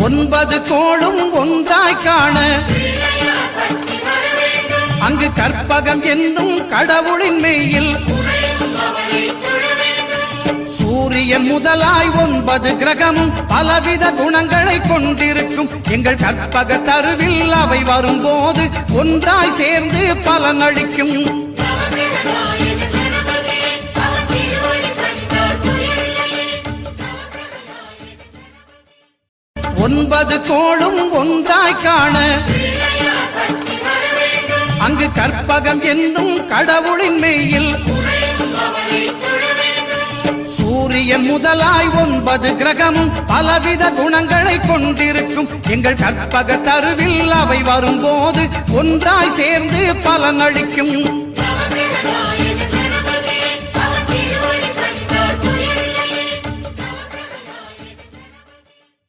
9 கோளும் ஒன்றாய் காண அங்கு கற்பகம் என்னும் கடவுளின் மெய்யில் சூரியன் முதலாய் 9 கிரகமும் பலவித குணங்களை கொண்டிருக்கும் எங்கள் கற்பக தருவில் அவை வரும்போது ஒன்றாய் சேர்ந்து பலனளிக்கும். 9 கோளும் ஒன்றாய் காண அங்கு கற்பகம் என்னும் கடவுளின் மெய்யில் சூரியன் முதலாய் 9 கிரகமும் பலவித குணங்களை கொண்டிருக்கும் எங்கள் கற்பக தருவில் அவை வரும்போது ஒன்றாய் சேர்ந்து பலனளிக்கும்.